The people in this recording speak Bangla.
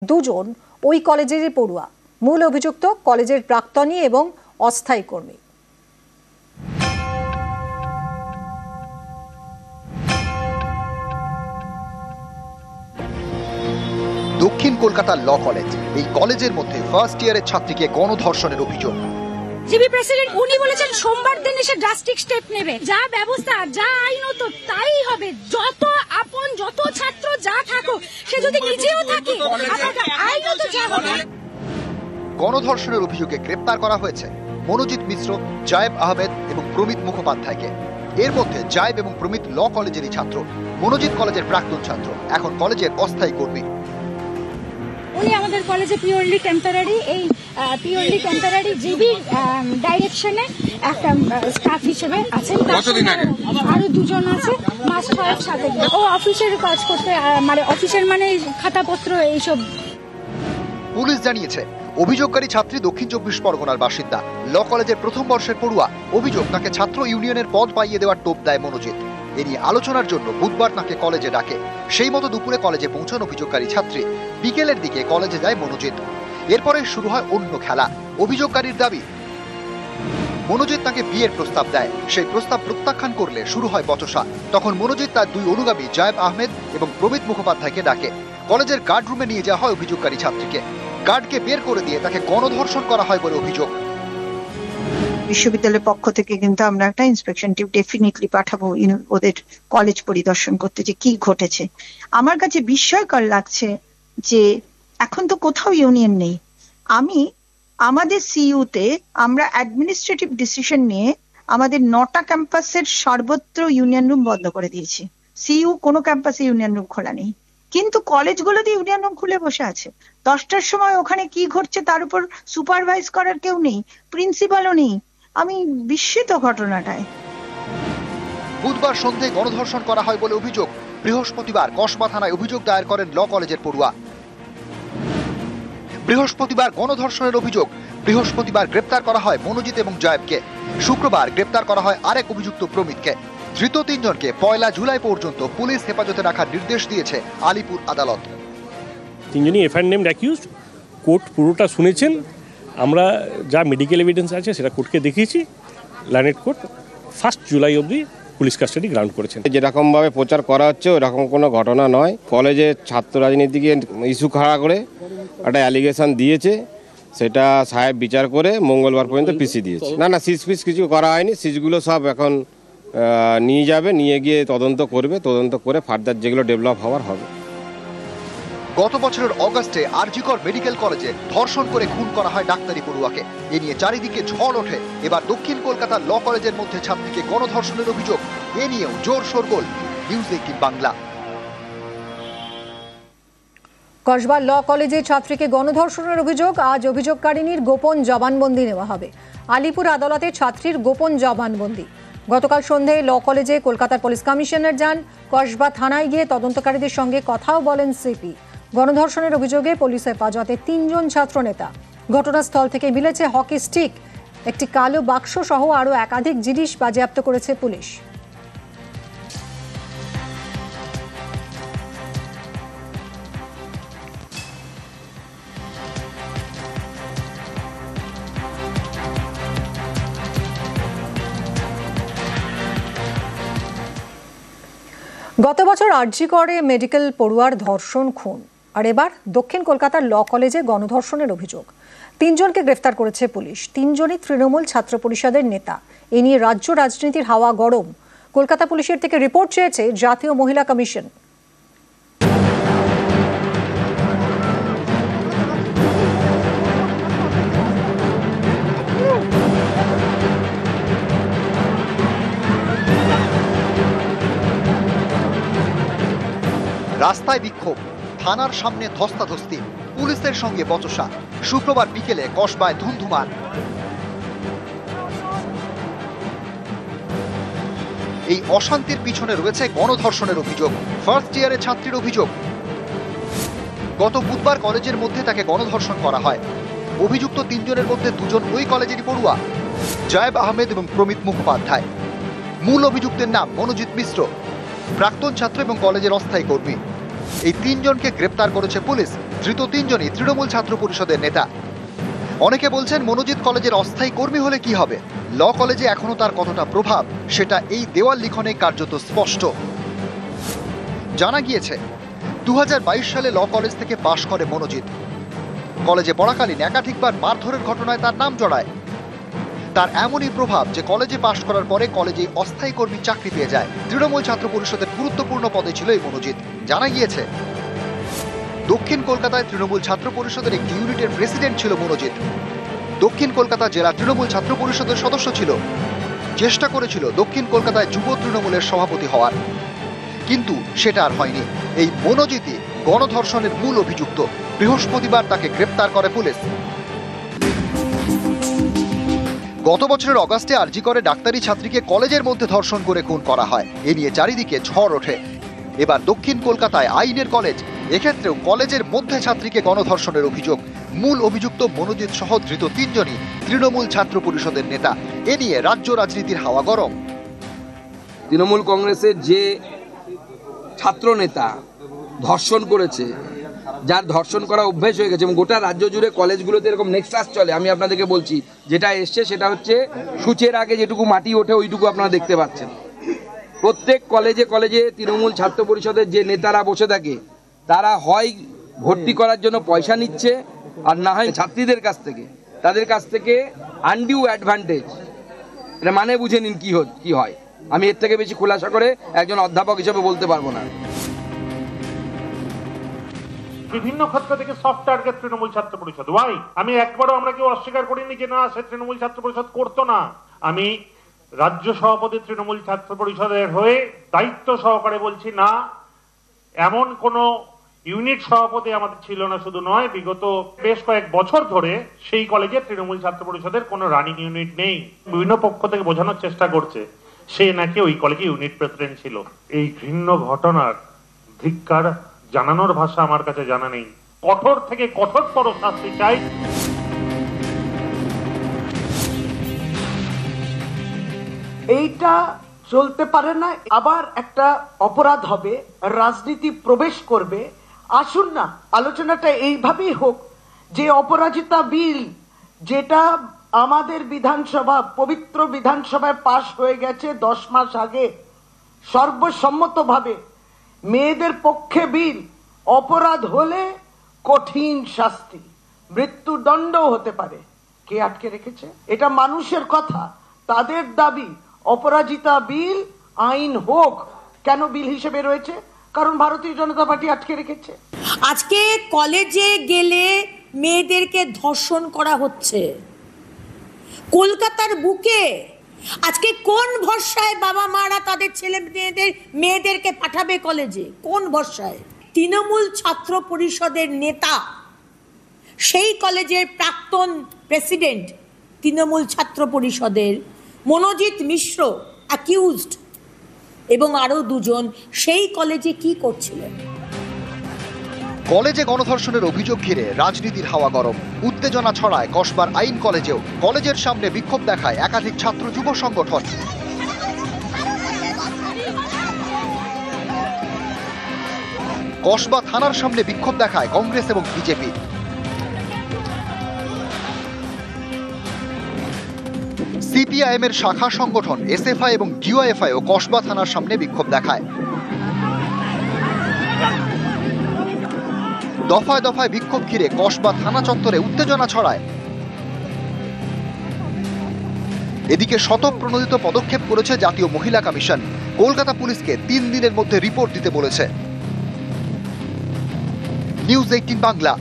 দুজন ওই কলেজেরই পড়ুয়া। মূল অভিযুক্ত কলেজের প্রাক্তনী এবং অস্থায়ী কর্মী। দক্ষিণ কলকাতার ল কলেজ, এই কলেজের মধ্যে ফার্স্ট ইয়ারের ছাত্রীকে গণধর্ষণের অভিযোগ। জিবি প্রেসিডেন্ট উনি বলেছেন সোমবার দিন এসে ড্রাস্টিক স্টেপ নেবে, যা ব্যবস্থা যা আইনত তাই হবে। যত আপন যত ছাত্র যা থাকুক, সে যদি নিজেও থাকে আইনত যা হবে। গণধর্ষণের অভিযোগে গ্রেপ্তার করা হয়েছে মনোজিৎ মিশ্র, জায়েব আহমেদ এবং প্রমিত মুখোপাধ্যায়কে। এর মধ্যে জায়েব এবং প্রমিত ল কলেজেরই ছাত্র, মনোজিৎ কলেজের প্রাক্তন ছাত্র, এখন কলেজের অস্থায়ী কর্মী। উনি আমাদের কলেজে পিওরলি টেম্পোরারি, এই পিওরলি টেম্পোরারি জিবি ডাইরেকশনে একটা স্টাফ হিসেবে আছেন। আরো দুজন আছে মাস 6 সাথে। ও অফিসের কাজ করতে, মানে অফিসের মানে খাতাপত্র এইসব। পুলিশ জানিয়েছে অভিযোগকারী ছাত্রী দক্ষিণ 24 পরগনার বাসিন্দা, ল কলেজের প্রথম বর্ষের পড়ুয়া। অভিযোগ, তাকে ছাত্র ইউনিয়নের পদ পাইয়ে দেওয়ার টোপ দেয় মনোজিৎ। এ নিয়ে আলোচনার জন্য বুধবার তাকে কলেজে ডাকে। সেই মতো দুপুরে কলেজে পৌঁছান অভিযোগকারী ছাত্রী। বিকেলের দিকে কলেজে যায় মনোজিৎ। এরপরে শুরু হয় অন্য খেলা। অভিযোগকারীর দাবি, মনোজিৎ তাকে বিয়ের প্রস্তাব দেয়। সেই প্রস্তাব প্রত্যাখ্যান করলে শুরু হয় বচসা। তখন মনোজিৎ তার দুই অনুগামী জায়েব আহমেদ এবং প্রমিত মুখোপাধ্যায়কে ডাকে। কলেজের গার্ড রুমে নিয়ে যাওয়া হয় অভিযোগকারী ছাত্রীকে। গার্ডকে বের করে দিয়ে তাকে গণধর্ষণ করা হয় বলে অভিযোগ। বিশ্ববিদ্যালয়ের পক্ষ থেকে কিন্তু আমরা একটা ইন্সপেকশন টিম ডেফিনেটলি পাঠাবো ওদের কলেজ পরিদর্শন করতে, যে কি ঘটেছে। আমার কাছে বিস্ময়কর লাগছে যে এখন তো কোথাও ইউনিয়ন নেই। আমাদের সিইউতে আমরা অ্যাডমিনিস্ট্রেটিভ ডিসিশন নিয়ে আমাদের 9টা ক্যাম্পাসের সর্বত্র ইউনিয়ন রুম বন্ধ করে দিয়েছি। সিইউ কোনো ক্যাম্পাসে ইউনিয়ন রুম খোলা নেই, কিন্তু কলেজগুলোতে ইউনিয়ন রুম খুলে বসে আছে। 10টার সময় ওখানে কি ঘটছে তার উপর সুপারভাইজ করার কেউ নেই, প্রিন্সিপালও নেই। আমি বিস্মিত ঘটনাটায়। বুধবার সন্ধ্যায় গণধর্ষণ করা হয় বলে অভিযোগ। বৃহস্পতিবার কসবা থানায় অভিযোগ দায়ের করেন ল কলেজের পড়ুয়া। বৃহস্পতিবার গণধর্ষণের অভিযোগ। বৃহস্পতিবার গ্রেপ্তার করা হয় মনোজিৎ এবং জায়েবকে। শুক্রবার গ্রেপ্তার করা হয় আরেক অভিযুক্ত প্রমিতকে। ধৃত 3 জনকে 1 জুলাই পর্যন্ত পুলিশ হেফাজতে রাখার নির্দেশ দিয়েছে আলিপুর আদালত। 3 জনই এফআইআর নেমড অ্যাকিউজড। কোর্ট পুরোটা শুনেছেন। আমরা যা মেডিকেল এভিডেন্স আছে সেটা কোর্টকে দেখিয়েছি। লার্নেড কোর্ট 1 জুলাই অবধি পুলিশ কাস্টাডি গ্রাউন্ড করেছেন। যেরকমভাবে প্রচার করা হচ্ছে ওরকম কোনো ঘটনা নয়। কলেজের ছাত্র রাজনীতিকে ইস্যু খাড়া করে একটা অ্যালিগেশন দিয়েছে, সেটা সাহেব বিচার করে মঙ্গলবার পর্যন্ত পিসি দিয়েছে। না সিজ ফিস কিছু করা হয়নি। সিজগুলো সব এখন নিয়ে যাবে, নিয়ে গিয়ে তদন্ত করবে। তদন্ত করে ফার্দার যেগুলো ডেভেলপ হওয়ার হবে। গত বছরের অগাস্টে আরজিকর মেডিকেল কলেজে ধর্ষণ করে খুন করা হয় ডাক্তারি পড়ুয়াকে। এ নিয়ে চারিদিকে ঝড় ওঠে। এবার দক্ষিণ কলকাতার ল কলেজের মধ্যে ছাত্রীকে গণধর্ষণের অভিযোগ। এ নিয়েও জোর শোরগোল। নিউজ 18 বাংলা। কসবা ল কলেজের ছাত্রীকে গণধর্ষণের অভিযোগ। আজ অভিযোগকারিনীর গোপন জবানবন্দি নেওয়া হবে। আলিপুর আদালতে ছাত্রীর গোপন জবানবন্দি। গতকাল সন্ধ্যায় ল কলেজে কলকাতার পুলিশ কমিশনার যান। কসবা থানায় গিয়ে তদন্তকারীদের সঙ্গে কথাও বলেন সিপি। গণধর্ষণের অভিযোগে পুলিশ হেফাজতে 3 জন ছাত্র নেতা। ঘটনাস্থল থেকে মিলেছে হকি স্টিক, একটি কালো বাক্স সহ আরও একাধিক জিনিস বাজেয়াপ্ত করেছে পুলিশ। গত বছর আরজিকরে মেডিকেল পড়ুয়ার ধর্ষণ, খুন, আর এবার দক্ষিণ কলকাতার ল কলেজে গণধর্ষণের অভিযোগ। 3 জনকে গ্রেফতার করেছে পুলিশ। 3 জনই তৃণমূল ছাত্র পরিষদের নেতা। এ নিয়ে রাজ্য রাজনীতির হাওয়া গরম। কলকাতা পুলিশের থেকে রিপোর্ট চেয়েছে জাতীয় মহিলা কমিশন। রাস্তায় বিক্ষোভ, থানার সামনে ধস্তাধস্তি, পুলিশের সঙ্গে বচসা। শুক্রবার বিকেলে কসবায় ধুমধুমার। এই অশান্তির পিছনে রয়েছে গণধর্ষণের অভিযোগ। ফার্স্ট ইয়ারের ছাত্রীর অভিযোগ, গত বুধবার কলেজের মধ্যে তাকে গণধর্ষণ করা হয়। অভিযুক্ত 3 জনের মধ্যে 2 জন ওই কলেজেরই পড়ুয়া, জায়েব আহমেদ এবং প্রমিত মুখোপাধ্যায়। মূল অভিযুক্তের নাম মনোজিৎ মিশ্র, প্রাক্তন ছাত্র এবং কলেজের অস্থায়ী কর্মী। এই 3 জনকে গ্রেপ্তার করেছে পুলিশ। ধৃত 3 জনই তৃণমূল ছাত্র পরিষদের নেতা। অনেকে বলছেন মনোজিৎ কলেজের অস্থায়ী কর্মী হলে কি হবে, ল কলেজে এখনো তার কতটা প্রভাব সেটা এই দেওয়াল লিখনে কার্যত স্পষ্ট। জানা গিয়েছে 2022 সালে ল কলেজ থেকে পাশ করে মনোজিৎ। কলেজে পড়াকালীন একাধিকবার মারধরের ঘটনায় তার নাম জড়ায়। তার এমনই প্রভাব যে কলেজে পাশ করার পরে কলেজে অস্থায়ী কর্মী চাকরি পেয়ে যায়। তৃণমূল ছাত্র পরিষদের গুরুত্বপূর্ণ পদে ছিল এই মনোজিৎ। জানা গিয়েছে দক্ষিণ কলকাতায় তৃণমূল ছাত্র পরিষদের একটি ইউনিটের প্রেসিডেন্ট ছিল মনোজিৎ। দক্ষিণ কলকাতা জেলা তৃণমূল ছাত্র পরিষদের সদস্য ছিল। চেষ্টা করেছিল দক্ষিণ কলকাতায় যুব তৃণমূলের সভাপতি হওয়ার, কিন্তু সেটা আর হয়নি। এই মনোজিৎই গণধর্ষণের মূল অভিযুক্ত। বৃহস্পতিবার তাকে গ্রেপ্তার করে পুলিশ। গত বছরের অগাস্টে আরজি করে ডাক্তারি ছাত্রীকে কলেজের মধ্যে ধর্ষণ করে খুন করা হয়। এ নিয়ে চারিদিকে ঝড় ওঠে। এবার দক্ষিণ কলকাতায় আইনের কলেজ, এক্ষেত্রেও কলেজের মধ্যে ছাত্রীকে গণধর্ষণের অভিযোগ। মূল অভিযুক্ত মনোজিৎ সহ ধৃত 3 জনই তৃণমূল ছাত্র পরিষদের নেতা। এ নিয়ে রাজ্য রাজনীতির হাওয়া গরম। তৃণমূল কংগ্রেসের যে ছাত্র নেতা ধর্ষণ করেছে, যার ধর্ষণ করা অভ্যেস হয়ে গেছে, এবং গোটা রাজ্য জুড়ে কলেজগুলোতে এরকম নেক্সাস চলে। আমি আপনাদেরকে বলছি, যেটা এসছে সেটা হচ্ছে সূচের আগে যেটুকু মাটি ওঠে ওইটুকু আপনারা দেখতে পাচ্ছেন। প্রত্যেক কলেজে কলেজে তৃণমূল ছাত্র পরিষদের যে নেতারা বসে থাকে, তারা হয় ভর্তি করার জন্য পয়সা নিচ্ছে, আর না হয় ছাত্রীদের কাছ থেকে, তাদের কাছ থেকে আনডিউ অ্যাডভান্টেজ। এটা মানে বুঝে নিন কি হয়। আমি এর থেকে বেশি খোলাসা করে একজন অধ্যাপক হিসেবে বলতে পারবো না। বিভিন্ন ক্ষেত্র থেকে সফট টার্গেট তৃণমূল ছাত্র পরিষদ। ওয়াই? আমি একবারও আমরা কেউ অস্বীকার করিনি যে না, সে তৃণমূল ছাত্র পরিষদ করতো না। আমি রাজ্য সভাপতি তৃণমূল ছাত্র পরিষদের হয়ে দায়িত্ব সহকারে বলছি, না, এমন কোন ইউনিট সভাপতি আমাদের ছিল না। শুধু নয়, বিগত বেশ কয়েক বছর ধরে সেই কলেজে তৃণমূল ছাত্র পরিষদের কোনো রানিং ইউনিট নেই। বিভিন্ন পক্ষ থেকে বোঝানোর চেষ্টা করছে সে নাকি ওই কলেজে ইউনিট প্রেসিডেন্ট ছিল। এই ঘৃণ্য ঘটনার ধিক্কার জানানোর ভাষা আমার কাছে জানা নেই। কঠোর থেকে কঠোরতর শাস্তি চাই। এইটা চলতে পারে না। আবার একটা অপরাধ হবে, রাজনীতি প্রবেশ করবে। আসুন না, আলোচনাটা এইভাবেই হোক যে অপরাজিতা বিল, যেটা আমাদের বিধানসভা, পবিত্র বিধানসভায় পাশ হয়ে গেছে 10 মাস আগে সর্বসম্মতভাবে, মেয়েদের পক্ষে বিল, অপরাধ হলে কঠিন শাস্তি, মৃত্যুদণ্ডও হতে পারে। কে আটকে রেখেছে? এটা মানুষের কথা, তাদের দাবি অপরাজিতা বিল আইন হোক। কেন বিল হিসেবে রয়েছে? কারণ ভারতীয় জনতা পার্টি আটকে রেখেছে। আজকে কলেজে গেলে মেয়েদেরকে ধর্ষণ করা হচ্ছে কলকাতার বুকে। আজকে কোন ভরসায় বাবা মারা তাদের ছেলে মেয়েদেরকে পাঠাবে কলেজে? কোন ভরসায়? তৃণমূল ছাত্র পরিষদের নেতা, সেই কলেজের প্রাক্তন প্রেসিডেন্ট তৃণমূল ছাত্র পরিষদের মনোজিৎ মিশ্র অ্যাকিউজড, এবং আরো 2 জন সেই কলেজে কি করছিলেন? কলেজে গণধর্ষণের অভিযোগ ঘিরে রাজনীতির হাওয়া গরম। উত্তেজনা ছড়ায় কসবার আইন কলেজেও। কলেজের সামনে বিক্ষোভ দেখায় একাধিক ছাত্র যুব সংগঠন। কসবা থানার সামনে বিক্ষোভ দেখায় কংগ্রেস এবং বিজেপি। সিপিআইএম এর শাখা সংগঠন এসএফআই এবং ডিওএফআই ও কসবা থানার সামনে বিক্ষোভ দেখায়। দফায় দফায় বিক্ষোভ ঘিরে কসবা থানা চত্বরে উত্তেজনা ছড়ায়। এদিকে স্বতঃপ্রণোদিত পদক্ষেপ করেছে জাতীয় মহিলা কমিশন। কলকাতা পুলিশকে 3 দিনের মধ্যে রিপোর্ট দিতে বলেছে। নিউজ 18 বাংলা।